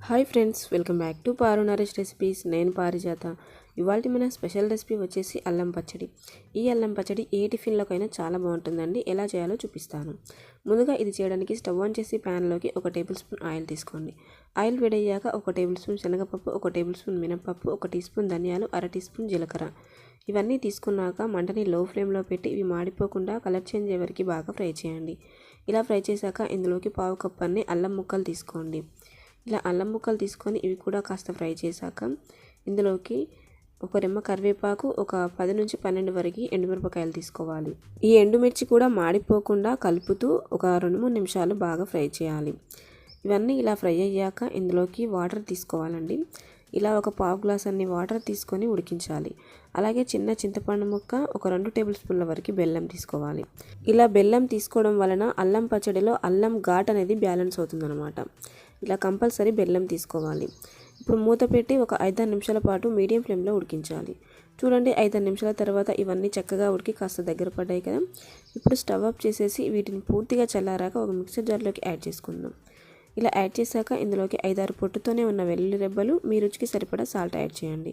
Hi friends, welcome back to Paru Naresh recipes. నేను పారిజాత. ఇవాళ మన స్పెషల్ రెసిపీ వచ్చేసి అల్లం పచ్చడి. ఈ అల్లం పచ్చడి ఏ టిఫిన్లోకైనా చాలా బాగుంటుందండి. ఎలా చేయాలో చూపిస్తాను. ముందుగా ఇది చేయడానికి స్టవ్ ఆన్ చేసి ప్యాన్లోకి 1 టేబుల్ స్పూన్ ఆయిల్ తీసుకోండి. ఆయిల్ వేడయ్యాక 1 టేబుల్ స్పూన్ శనగపప్పు, 1 టేబుల్ స్పూన్ మినపప్పు, 1 టీ స్పూన్ ధనియాలు, 1/2 టీ స్పూన్ జీలకర్ర ఇవన్నీ తీసుకున్నాక మంటని లో ఫ్లేమ్లో పెట్టి ఇవి మాడిపోకుండా కలర్ చేంజ్ అయ్యే వరకు బాగా ఫ్రై చేయండి. ఇలా ఫ్రై చేశాక ఇందులోకి 1/2 కప్పు అన్ని అల్లం ముక్కలు తీసుకోండి. ఇలా అల్లం ముక్కలు తీసుకొని ఇవి కూడా కాస్త ఫ్రై చేశాక ఇందులోకి ఒక రెమ్మ కరివేపాకు, ఒక 10 నుంచి 12 వరకు ఎండుమిరపకాయలు తీసుకోవాలి. ఈ ఎండుమిర్చి కూడా మాడిపోకుండా కలుపుతూ ఒక 2-3 నిమిషాలు బాగా ఫ్రై చేయాలి. ఇవన్నీ ఇలా ఫ్రై అయ్యాక ఇందులోకి వాటర్ తీసుకోవాలండి. ఇలా ఒక 1/2 గ్లాస్ అన్ని వాటర్ తీసుకొని ఉడికించాలి. అలాగే చిన్న చింతపండు ముక్క, ఒక 2 టేబుల్ స్పూన్ల వరకు బెల్లం తీసుకోవాలి. ఇలా బెల్లం తీసుకోవడం వలన అల్లం పచ్చడిలో అల్లం ఘాట్ అనేది బ్యాలెన్స్ అవుతుందన్నమాట. ఇలా కంపల్సరీ బెల్లం తీసుకోవాలి. ఇప్పుడు మూత పెట్టి ఒక 5-6 నిమిషాల పాటు మీడియం ఫ్లేమ్లో ఉడికించాలి. చూడండి, 5-6 నిమిషాల తర్వాత ఇవన్నీ చక్కగా ఉడికి కాస్త దగ్గర పడ్డాయి కదా. ఇప్పుడు స్టవ్ ఆఫ్ చేసేసి వీటిని పూర్తిగా చల్లారాక ఒక మిక్సర్ జార్లోకి యాడ్ చేసుకుందాం. ఇలా యాడ్ చేశాక ఇందులోకి 5-6 పొట్టుతోనే ఉన్న వెల్లుల్లి రెబ్బలు, మీ రుచికి సరిపడా సాల్ట్ యాడ్ చేయండి.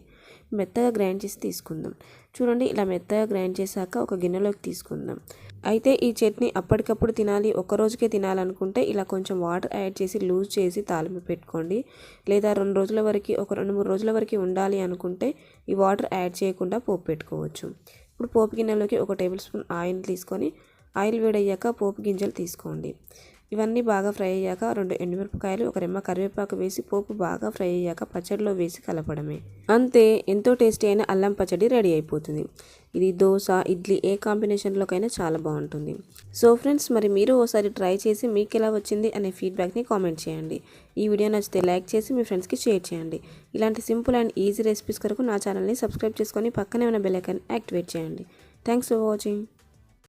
మెత్తగా గ్రైండ్ చేసి తీసుకుందాం. చూడండి, ఇలా మెత్తగా గ్రైండ్ చేశాక ఒక గిన్నెలోకి తీసుకుందాం. అయితే ఈ చట్నీ అప్పటికప్పుడు తినాలి, ఒక రోజుకే తినాలనుకుంటే ఇలా కొంచెం వాటర్ యాడ్ చేసి లూజ్ చేసి తాలింపు పెట్టుకోండి. లేదా 2 రోజుల వరకు, ఒక 2-3 రోజుల వరకు ఉండాలి అనుకుంటే ఈ వాటర్ యాడ్ చేయకుండా పోపు పెట్టుకోవచ్చు. ఇప్పుడు పోపు గిన్నెలోకి 1 టేబుల్ స్పూన్ ఆయిల్ తీసుకొని ఆయిల్ వేడయ్యాక పోపు గింజలు తీసుకోండి. ఇవన్నీ బాగా ఫ్రై అయ్యాక 2 ఎండుమిరపకాయలు, ఒక రెమ్మ కరివేపాకు వేసి పోపు బాగా ఫ్రై అయ్యాక పచ్చడిలో వేసి కలపడమే. అంతే, ఎంతో టేస్టీ అయిన అల్లం పచ్చడి రెడీ అయిపోతుంది. ఇది దోశ, ఇడ్లీ ఏ కాంబినేషన్లోకైనా చాలా బాగుంటుంది. సో ఫ్రెండ్స్, మరి మీరు ఓసారి ట్రై చేసి మీకు ఎలా వచ్చింది అనే ఫీడ్బ్యాక్ని కామెంట్ చేయండి. ఈ వీడియో నచ్చితే లైక్ చేసి మీ ఫ్రెండ్స్కి షేర్ చేయండి. ఇలాంటి సింపుల్ అండ్ ఈజీ రెసిపీస్ కొరకు నా ఛానల్ని సబ్స్క్రైబ్ చేసుకొని పక్కనే ఉన్న బెల్ ఐకాన్ యాక్టివేట్ చేయండి. Thanks for watching.